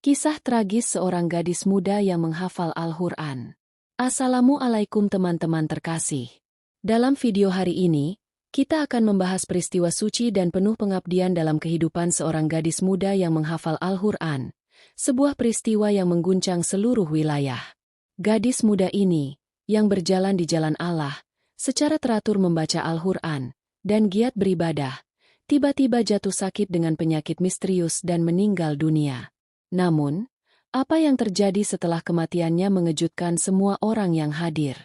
Kisah tragis seorang gadis muda yang menghafal Al-Quran. Assalamualaikum teman-teman terkasih. Dalam video hari ini, kita akan membahas peristiwa suci dan penuh pengabdian dalam kehidupan seorang gadis muda yang menghafal Al-Quran. Sebuah peristiwa yang mengguncang seluruh wilayah. Gadis muda ini, yang berjalan di jalan Allah, secara teratur membaca Al-Quran, dan giat beribadah, tiba-tiba jatuh sakit dengan penyakit misterius dan meninggal dunia. Namun, apa yang terjadi setelah kematiannya mengejutkan semua orang yang hadir.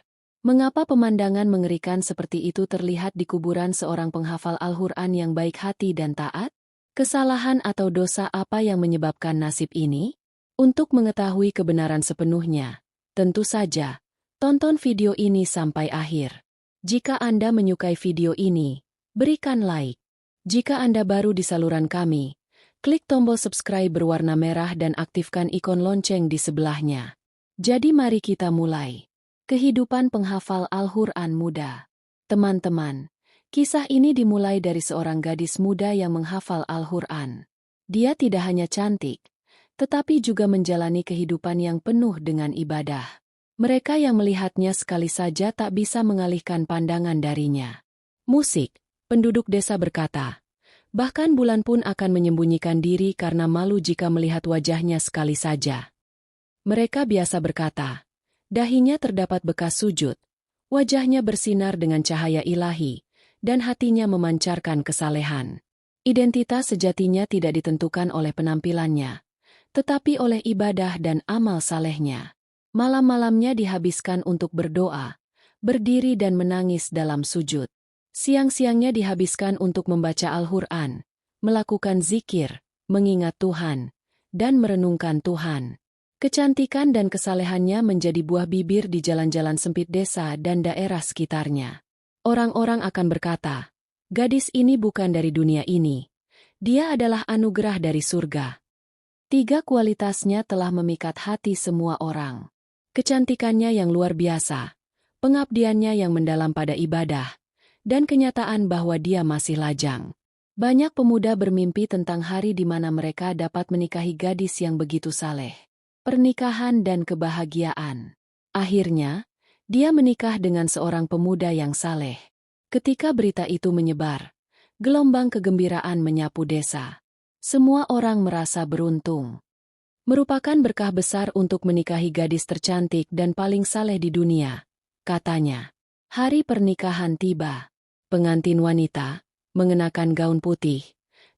Mengapa pemandangan mengerikan seperti itu terlihat di kuburan seorang penghafal Al-Quran yang baik hati dan taat? Kesalahan atau dosa apa yang menyebabkan nasib ini? Untuk mengetahui kebenaran sepenuhnya, tentu saja, tonton video ini sampai akhir. Jika Anda menyukai video ini, berikan like. Jika Anda baru di saluran kami, klik tombol subscribe berwarna merah dan aktifkan ikon lonceng di sebelahnya. Jadi mari kita mulai. Kehidupan penghafal Al-Quran muda. Teman-teman, kisah ini dimulai dari seorang gadis muda yang menghafal Al-Quran. Dia tidak hanya cantik, tetapi juga menjalani kehidupan yang penuh dengan ibadah. Mereka yang melihatnya sekali saja tak bisa mengalihkan pandangan darinya. Musik, penduduk desa berkata. Bahkan bulan pun akan menyembunyikan diri karena malu jika melihat wajahnya sekali saja. Mereka biasa berkata, dahinya terdapat bekas sujud, wajahnya bersinar dengan cahaya ilahi, dan hatinya memancarkan kesalehan. Identitas sejatinya tidak ditentukan oleh penampilannya, tetapi oleh ibadah dan amal salehnya. Malam-malamnya dihabiskan untuk berdoa, berdiri dan menangis dalam sujud. Siang-siangnya dihabiskan untuk membaca Al-Quran, melakukan zikir, mengingat Tuhan, dan merenungkan Tuhan. Kecantikan dan kesalehannya menjadi buah bibir di jalan-jalan sempit desa dan daerah sekitarnya. Orang-orang akan berkata, gadis ini bukan dari dunia ini. Dia adalah anugerah dari surga. Tiga kualitasnya telah memikat hati semua orang. Kecantikannya yang luar biasa, pengabdiannya yang mendalam pada ibadah, dan kenyataan bahwa dia masih lajang. Banyak pemuda bermimpi tentang hari di mana mereka dapat menikahi gadis yang begitu saleh. Pernikahan dan kebahagiaan. Akhirnya, dia menikah dengan seorang pemuda yang saleh. Ketika berita itu menyebar, gelombang kegembiraan menyapu desa. Semua orang merasa beruntung. Merupakan berkah besar untuk menikahi gadis tercantik dan paling saleh di dunia, katanya. Hari pernikahan tiba. Pengantin wanita, mengenakan gaun putih,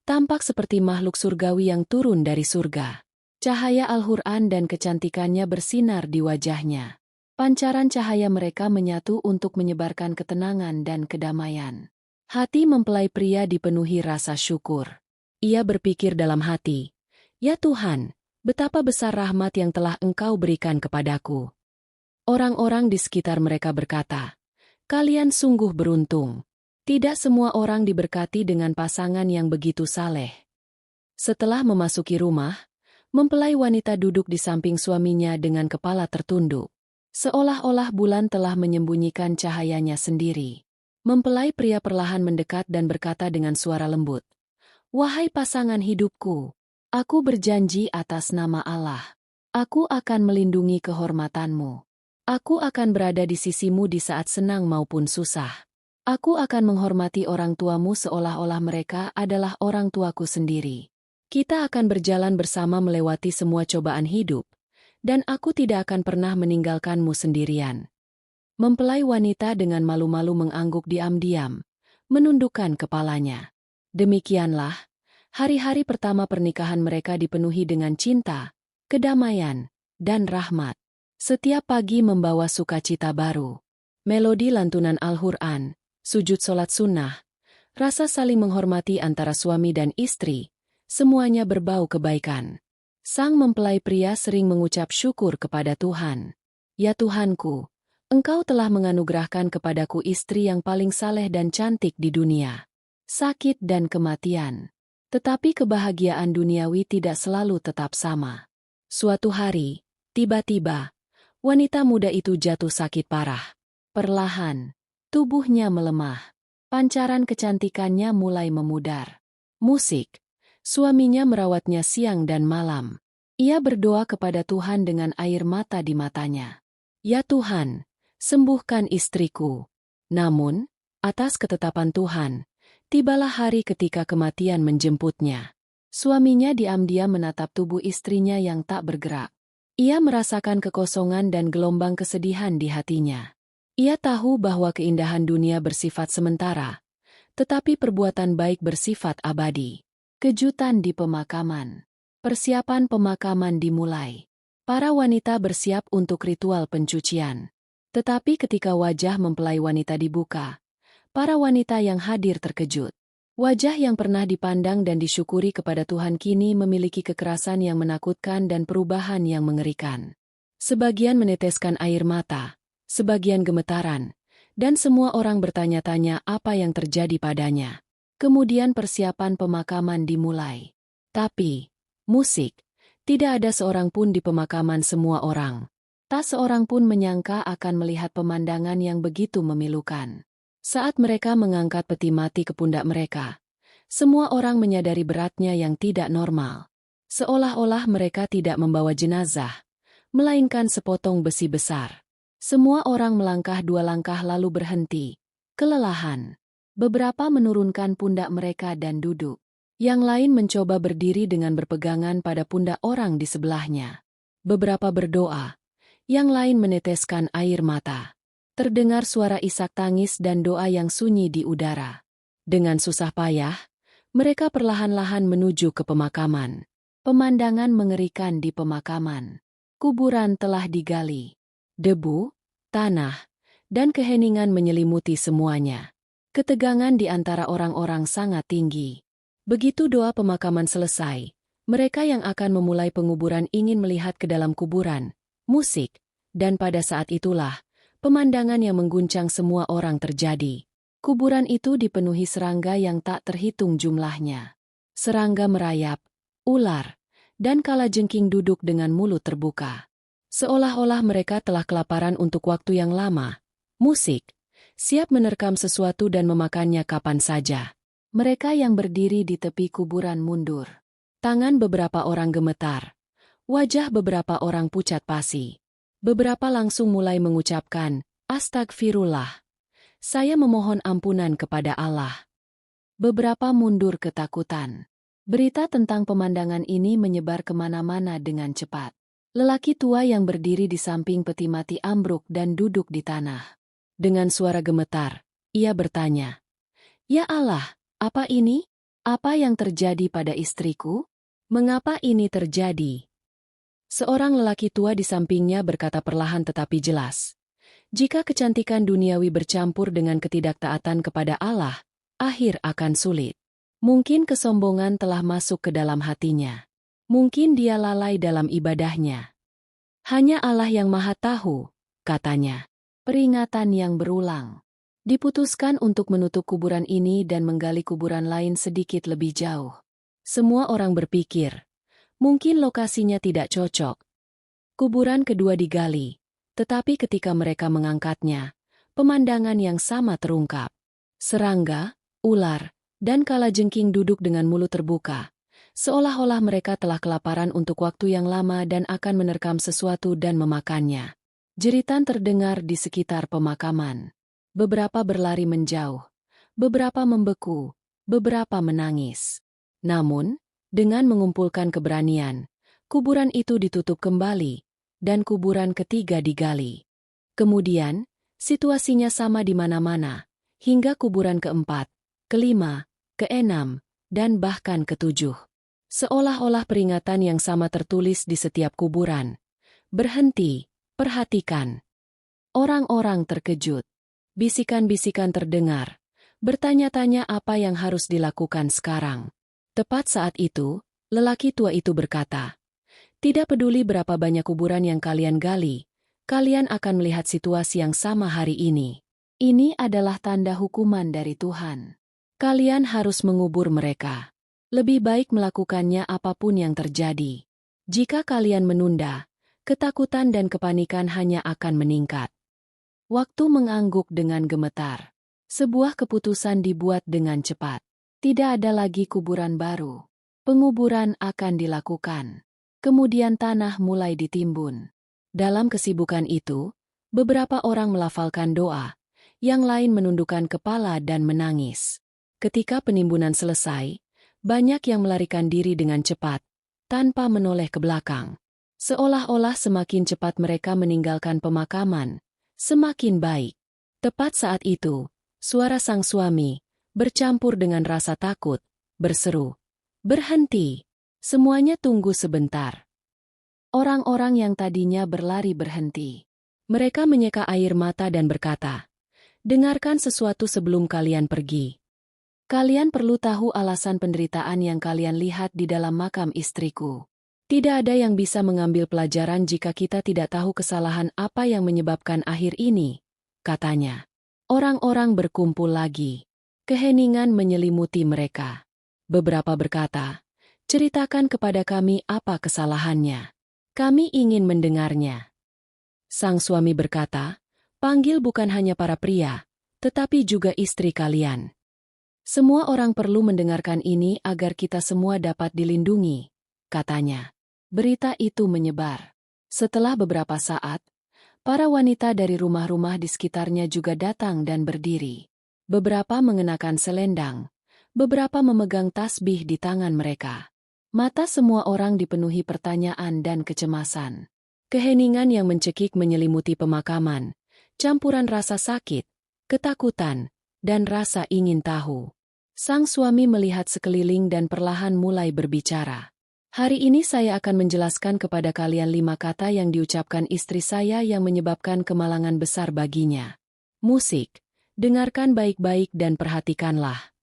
tampak seperti makhluk surgawi yang turun dari surga. Cahaya Al-Quran dan kecantikannya bersinar di wajahnya. Pancaran cahaya mereka menyatu untuk menyebarkan ketenangan dan kedamaian. Hati mempelai pria dipenuhi rasa syukur. Ia berpikir dalam hati, "Ya Tuhan, betapa besar rahmat yang telah Engkau berikan kepadaku." Orang-orang di sekitar mereka berkata, "Kalian sungguh beruntung. Tidak semua orang diberkati dengan pasangan yang begitu saleh." Setelah memasuki rumah, mempelai wanita duduk di samping suaminya dengan kepala tertunduk. Seolah-olah bulan telah menyembunyikan cahayanya sendiri. Mempelai pria perlahan mendekat dan berkata dengan suara lembut, "Wahai pasangan hidupku, aku berjanji atas nama Allah. Aku akan melindungi kehormatanmu. Aku akan berada di sisimu di saat senang maupun susah. Aku akan menghormati orang tuamu seolah-olah mereka adalah orang tuaku sendiri. Kita akan berjalan bersama melewati semua cobaan hidup, dan aku tidak akan pernah meninggalkanmu sendirian." Mempelai wanita dengan malu-malu mengangguk diam-diam, menundukkan kepalanya. Demikianlah, hari-hari pertama pernikahan mereka dipenuhi dengan cinta, kedamaian, dan rahmat. Setiap pagi membawa sukacita baru. Melodi lantunan Al-Quran, sujud sholat sunnah, rasa saling menghormati antara suami dan istri, semuanya berbau kebaikan. Sang mempelai pria sering mengucap syukur kepada Tuhan. "Ya Tuhanku, Engkau telah menganugerahkan kepadaku istri yang paling saleh dan cantik di dunia. Sakit dan kematian. Tetapi kebahagiaan duniawi tidak selalu tetap sama." Suatu hari, tiba-tiba, wanita muda itu jatuh sakit parah. Perlahan, tubuhnya melemah. Pancaran kecantikannya mulai memudar. Musik. Suaminya merawatnya siang dan malam. Ia berdoa kepada Tuhan dengan air mata di matanya. "Ya Tuhan, sembuhkan istriku." Namun, atas ketetapan Tuhan, tibalah hari ketika kematian menjemputnya. Suaminya diam-diam menatap tubuh istrinya yang tak bergerak. Ia merasakan kekosongan dan gelombang kesedihan di hatinya. Ia tahu bahwa keindahan dunia bersifat sementara, tetapi perbuatan baik bersifat abadi. Kejutan di pemakaman. Persiapan pemakaman dimulai. Para wanita bersiap untuk ritual pencucian. Tetapi ketika wajah mempelai wanita dibuka, para wanita yang hadir terkejut. Wajah yang pernah dipandang dan disyukuri kepada Tuhan kini memiliki kekerasan yang menakutkan dan perubahan yang mengerikan. Sebagian meneteskan air mata, sebagian gemetaran, dan semua orang bertanya-tanya apa yang terjadi padanya. Kemudian persiapan pemakaman dimulai. Tapi, musik, tidak ada seorang pun di pemakaman semua orang. Tak seorang pun menyangka akan melihat pemandangan yang begitu memilukan. Saat mereka mengangkat peti mati ke pundak mereka, semua orang menyadari beratnya yang tidak normal. Seolah-olah mereka tidak membawa jenazah, melainkan sepotong besi besar. Semua orang melangkah 2 langkah lalu berhenti, kelelahan. Beberapa menurunkan pundak mereka dan duduk. Yang lain mencoba berdiri dengan berpegangan pada pundak orang di sebelahnya. Beberapa berdoa, yang lain meneteskan air mata. Terdengar suara isak tangis dan doa yang sunyi di udara. Dengan susah payah, mereka perlahan-lahan menuju ke pemakaman. Pemandangan mengerikan di pemakaman. Kuburan telah digali. Debu, tanah, dan keheningan menyelimuti semuanya. Ketegangan di antara orang-orang sangat tinggi. Begitu doa pemakaman selesai, mereka yang akan memulai penguburan ingin melihat ke dalam kuburan, musik, dan pada saat itulah, pemandangan yang mengguncang semua orang terjadi. Kuburan itu dipenuhi serangga yang tak terhitung jumlahnya. Serangga merayap, ular, dan kalajengking duduk dengan mulut terbuka. Seolah-olah mereka telah kelaparan untuk waktu yang lama. Musik, siap menerkam sesuatu dan memakannya kapan saja. Mereka yang berdiri di tepi kuburan mundur. Tangan beberapa orang gemetar. Wajah beberapa orang pucat pasi. Beberapa langsung mulai mengucapkan, "Astagfirullah. Saya memohon ampunan kepada Allah." Beberapa mundur ketakutan. Berita tentang pemandangan ini menyebar kemana-mana dengan cepat. Lelaki tua yang berdiri di samping peti mati ambruk dan duduk di tanah. Dengan suara gemetar, ia bertanya, "Ya Allah, apa ini? Apa yang terjadi pada istriku? Mengapa ini terjadi?" Seorang lelaki tua di sampingnya berkata perlahan tetapi jelas, "Jika kecantikan duniawi bercampur dengan ketidaktaatan kepada Allah, akhir akan sulit. Mungkin kesombongan telah masuk ke dalam hatinya. Mungkin dia lalai dalam ibadahnya. Hanya Allah yang Maha Tahu," katanya. Peringatan yang berulang. Diputuskan untuk menutup kuburan ini dan menggali kuburan lain sedikit lebih jauh. Semua orang berpikir, mungkin lokasinya tidak cocok. Kuburan kedua digali, tetapi ketika mereka mengangkatnya, pemandangan yang sama terungkap. Serangga, ular, dan kalajengking duduk dengan mulut terbuka, seolah-olah mereka telah kelaparan untuk waktu yang lama dan akan menerkam sesuatu dan memakannya. Jeritan terdengar di sekitar pemakaman. Beberapa berlari menjauh, beberapa membeku, beberapa menangis. Namun, dengan mengumpulkan keberanian, kuburan itu ditutup kembali, dan kuburan ketiga digali. Kemudian, situasinya sama di mana-mana, hingga kuburan keempat, kelima, keenam, dan bahkan ketujuh. Seolah-olah peringatan yang sama tertulis di setiap kuburan. Berhenti, perhatikan. Orang-orang terkejut. Bisikan-bisikan terdengar. Bertanya-tanya apa yang harus dilakukan sekarang. Tepat saat itu, lelaki tua itu berkata, "Tidak peduli berapa banyak kuburan yang kalian gali, kalian akan melihat situasi yang sama hari ini. Ini adalah tanda hukuman dari Tuhan. Kalian harus mengubur mereka. Lebih baik melakukannya apapun yang terjadi. Jika kalian menunda, ketakutan dan kepanikan hanya akan meningkat." Waktu mengangguk dengan gemetar. Sebuah keputusan dibuat dengan cepat. Tidak ada lagi kuburan baru. Penguburan akan dilakukan. Kemudian tanah mulai ditimbun. Dalam kesibukan itu, beberapa orang melafalkan doa, yang lain menundukkan kepala dan menangis. Ketika penimbunan selesai, banyak yang melarikan diri dengan cepat, tanpa menoleh ke belakang. Seolah-olah semakin cepat mereka meninggalkan pemakaman, semakin baik. Tepat saat itu, suara sang suami, bercampur dengan rasa takut, berseru, "Berhenti! Semuanya tunggu sebentar." Orang-orang yang tadinya berlari berhenti. Mereka menyeka air mata dan berkata, "Dengarkan sesuatu sebelum kalian pergi. Kalian perlu tahu alasan penderitaan yang kalian lihat di dalam makam istriku. Tidak ada yang bisa mengambil pelajaran jika kita tidak tahu kesalahan apa yang menyebabkan akhir ini," katanya. Orang-orang berkumpul lagi. Keheningan menyelimuti mereka. Beberapa berkata, "Ceritakan kepada kami apa kesalahannya. Kami ingin mendengarnya." Sang suami berkata, "Panggil bukan hanya para pria, tetapi juga istri kalian. Semua orang perlu mendengarkan ini agar kita semua dapat dilindungi," katanya. Berita itu menyebar. Setelah beberapa saat, para wanita dari rumah-rumah di sekitarnya juga datang dan berdiri. Beberapa mengenakan selendang, beberapa memegang tasbih di tangan mereka. Mata semua orang dipenuhi pertanyaan dan kecemasan. Keheningan yang mencekik menyelimuti pemakaman, campuran rasa sakit, ketakutan, dan rasa ingin tahu. Sang suami melihat sekeliling dan perlahan mulai berbicara. "Hari ini saya akan menjelaskan kepada kalian 5 kata yang diucapkan istri saya yang menyebabkan kemalangan besar baginya. Musik, dengarkan baik-baik dan perhatikanlah."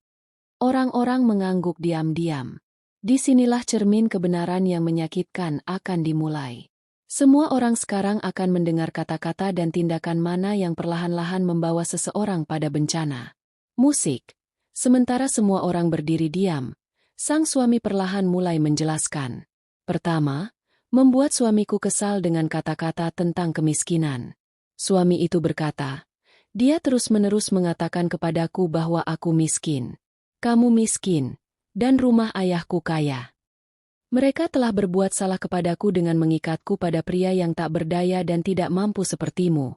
Orang-orang mengangguk diam-diam. Disinilah cermin kebenaran yang menyakitkan akan dimulai. Semua orang sekarang akan mendengar kata-kata dan tindakan mana yang perlahan-lahan membawa seseorang pada bencana. Musik. Sementara semua orang berdiri diam, sang suami perlahan mulai menjelaskan. Pertama, membuat suamiku kesal dengan kata-kata tentang kemiskinan. Suami itu berkata, "Dia terus-menerus mengatakan kepadaku bahwa aku miskin. Kamu miskin, dan rumah ayahku kaya. Mereka telah berbuat salah kepadaku dengan mengikatku pada pria yang tak berdaya dan tidak mampu sepertimu."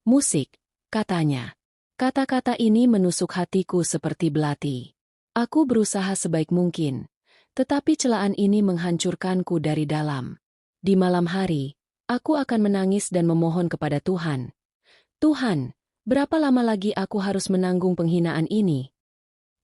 "Musik," katanya. Kata-kata ini menusuk hatiku seperti belati. Aku berusaha sebaik mungkin, tetapi celaan ini menghancurkanku dari dalam. Di malam hari, aku akan menangis dan memohon kepada Tuhan. "Tuhan, berapa lama lagi aku harus menanggung penghinaan ini?"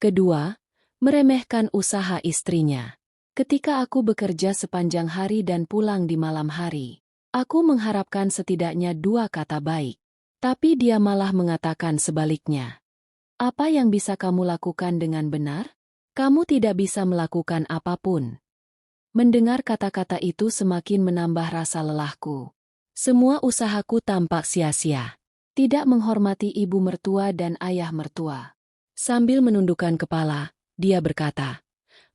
Kedua, meremehkan usaha istrinya. Ketika aku bekerja sepanjang hari dan pulang di malam hari, aku mengharapkan setidaknya 2 kata baik. Tapi dia malah mengatakan sebaliknya. "Apa yang bisa kamu lakukan dengan benar? Kamu tidak bisa melakukan apapun." Mendengar kata-kata itu semakin menambah rasa lelahku. Semua usahaku tampak sia-sia. Tidak menghormati ibu mertua dan ayah mertua. Sambil menundukkan kepala, dia berkata,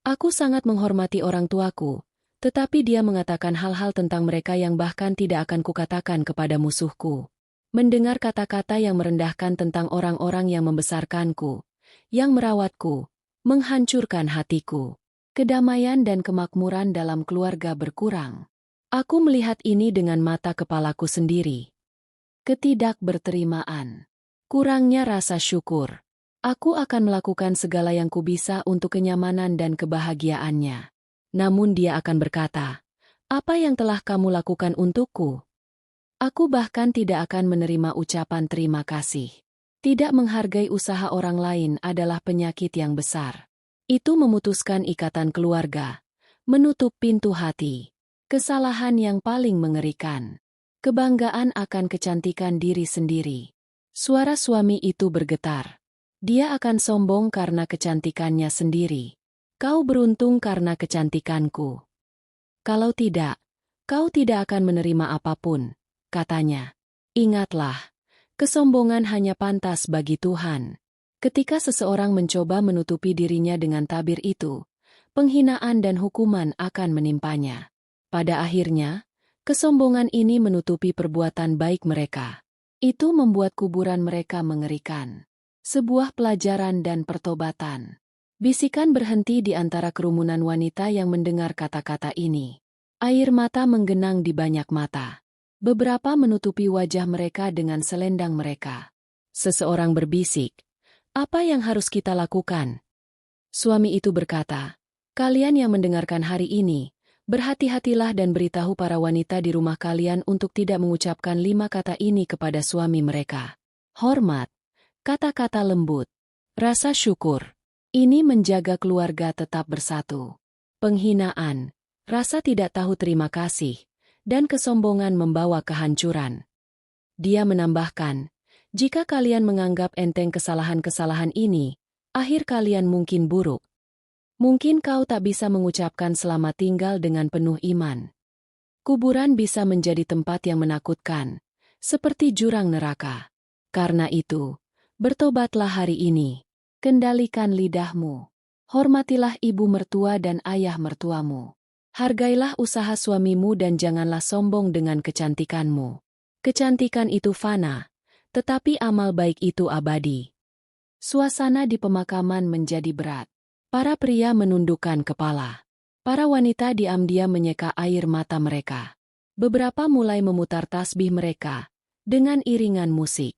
"Aku sangat menghormati orang tuaku, tetapi dia mengatakan hal-hal tentang mereka yang bahkan tidak akan kukatakan kepada musuhku." Mendengar kata-kata yang merendahkan tentang orang-orang yang membesarkanku, yang merawatku, menghancurkan hatiku. Kedamaian dan kemakmuran dalam keluarga berkurang. Aku melihat ini dengan mata kepalaku sendiri. Ketidakberterimaan. Kurangnya rasa syukur. Aku akan melakukan segala yang kubisa untuk kenyamanan dan kebahagiaannya. Namun dia akan berkata, "Apa yang telah kamu lakukan untukku?" Aku bahkan tidak akan menerima ucapan terima kasih. Tidak menghargai usaha orang lain adalah penyakit yang besar. Itu memutuskan ikatan keluarga, menutup pintu hati. Kesalahan yang paling mengerikan. Kebanggaan akan kecantikan diri sendiri. Suara suami itu bergetar. Dia akan sombong karena kecantikannya sendiri. "Kau beruntung karena kecantikanku. Kalau tidak, kau tidak akan menerima apapun," katanya. "Ingatlah, kesombongan hanya pantas bagi Tuhan." Ketika seseorang mencoba menutupi dirinya dengan tabir itu, penghinaan dan hukuman akan menimpanya. Pada akhirnya, kesombongan ini menutupi perbuatan baik mereka. Itu membuat kuburan mereka mengerikan. Sebuah pelajaran dan pertobatan. Bisikan berhenti di antara kerumunan wanita yang mendengar kata-kata ini. Air mata menggenang di banyak mata. Beberapa menutupi wajah mereka dengan selendang mereka. Seseorang berbisik, "Apa yang harus kita lakukan?" Suami itu berkata, "Kalian yang mendengarkan hari ini, berhati-hatilah dan beritahu para wanita di rumah kalian untuk tidak mengucapkan 5 kata ini kepada suami mereka. Hormat, kata-kata lembut, rasa syukur. Ini menjaga keluarga tetap bersatu. Penghinaan, rasa tidak tahu terima kasih, dan kesombongan membawa kehancuran." Dia menambahkan, "Jika kalian menganggap enteng kesalahan-kesalahan ini, akhir kalian mungkin buruk. Mungkin kau tak bisa mengucapkan selamat tinggal dengan penuh iman. Kuburan bisa menjadi tempat yang menakutkan, seperti jurang neraka. Karena itu, bertobatlah hari ini. Kendalikan lidahmu. Hormatilah ibu mertua dan ayah mertuamu. Hargailah usaha suamimu dan janganlah sombong dengan kecantikanmu. Kecantikan itu fana, tetapi amal baik itu abadi." Suasana di pemakaman menjadi berat. Para pria menundukkan kepala. Para wanita diam-diam menyeka air mata mereka. Beberapa mulai memutar tasbih mereka dengan iringan musik.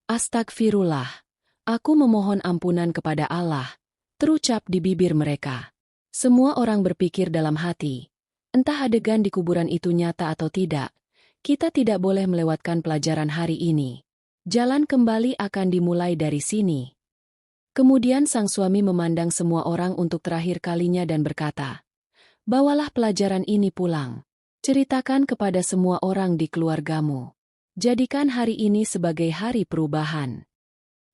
"Astagfirullah, aku memohon ampunan kepada Allah," terucap di bibir mereka. Semua orang berpikir dalam hati, entah adegan di kuburan itu nyata atau tidak, kita tidak boleh melewatkan pelajaran hari ini. Jalan kembali akan dimulai dari sini. Kemudian sang suami memandang semua orang untuk terakhir kalinya dan berkata, "Bawalah pelajaran ini pulang. Ceritakan kepada semua orang di keluargamu. Jadikan hari ini sebagai hari perubahan."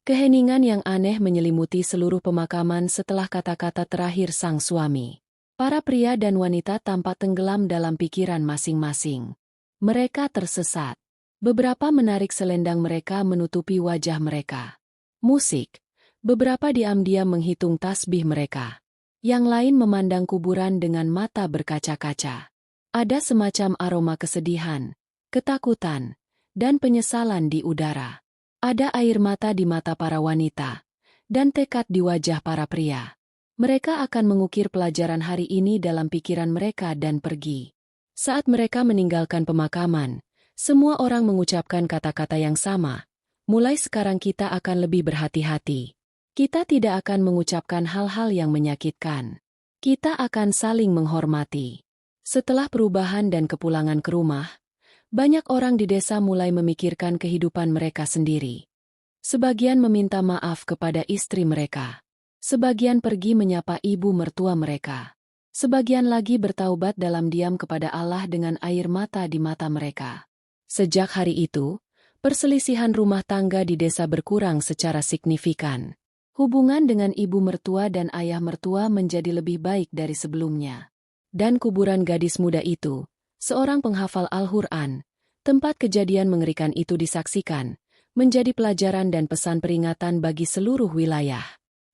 Keheningan yang aneh menyelimuti seluruh pemakaman setelah kata-kata terakhir sang suami. Para pria dan wanita tampak tenggelam dalam pikiran masing-masing. Mereka tersesat. Beberapa menarik selendang mereka menutupi wajah mereka. Musik. Beberapa diam-diam menghitung tasbih mereka. Yang lain memandang kuburan dengan mata berkaca-kaca. Ada semacam aroma kesedihan, ketakutan, dan penyesalan di udara. Ada air mata di mata para wanita, dan tekad di wajah para pria. Mereka akan mengukir pelajaran hari ini dalam pikiran mereka dan pergi. Saat mereka meninggalkan pemakaman, semua orang mengucapkan kata-kata yang sama. "Mulai sekarang kita akan lebih berhati-hati. Kita tidak akan mengucapkan hal-hal yang menyakitkan. Kita akan saling menghormati." Setelah perubahan dan kepulangan ke rumah, banyak orang di desa mulai memikirkan kehidupan mereka sendiri. Sebagian meminta maaf kepada istri mereka. Sebagian pergi menyapa ibu mertua mereka. Sebagian lagi bertaubat dalam diam kepada Allah dengan air mata di mata mereka. Sejak hari itu, perselisihan rumah tangga di desa berkurang secara signifikan. Hubungan dengan ibu mertua dan ayah mertua menjadi lebih baik dari sebelumnya. Dan kuburan gadis muda itu, seorang penghafal Al-Quran, tempat kejadian mengerikan itu disaksikan, menjadi pelajaran dan pesan peringatan bagi seluruh wilayah.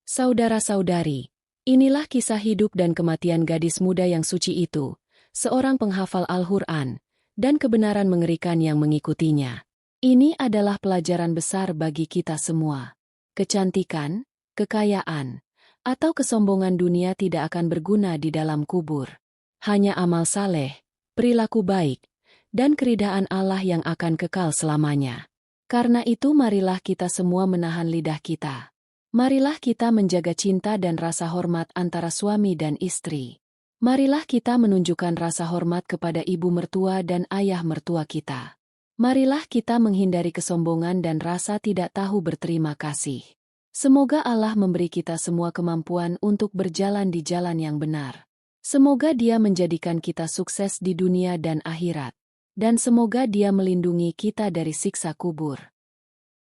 Saudara-saudari, inilah kisah hidup dan kematian gadis muda yang suci itu, seorang penghafal Al-Quran, dan kebenaran mengerikan yang mengikutinya. Ini adalah pelajaran besar bagi kita semua. Kecantikan, kekayaan, atau kesombongan dunia tidak akan berguna di dalam kubur. Hanya amal saleh, perilaku baik, dan keridhaan Allah yang akan kekal selamanya. Karena itu marilah kita semua menahan lidah kita. Marilah kita menjaga cinta dan rasa hormat antara suami dan istri. Marilah kita menunjukkan rasa hormat kepada ibu mertua dan ayah mertua kita. Marilah kita menghindari kesombongan dan rasa tidak tahu berterima kasih. Semoga Allah memberi kita semua kemampuan untuk berjalan di jalan yang benar. Semoga Dia menjadikan kita sukses di dunia dan akhirat. Dan semoga Dia melindungi kita dari siksa kubur.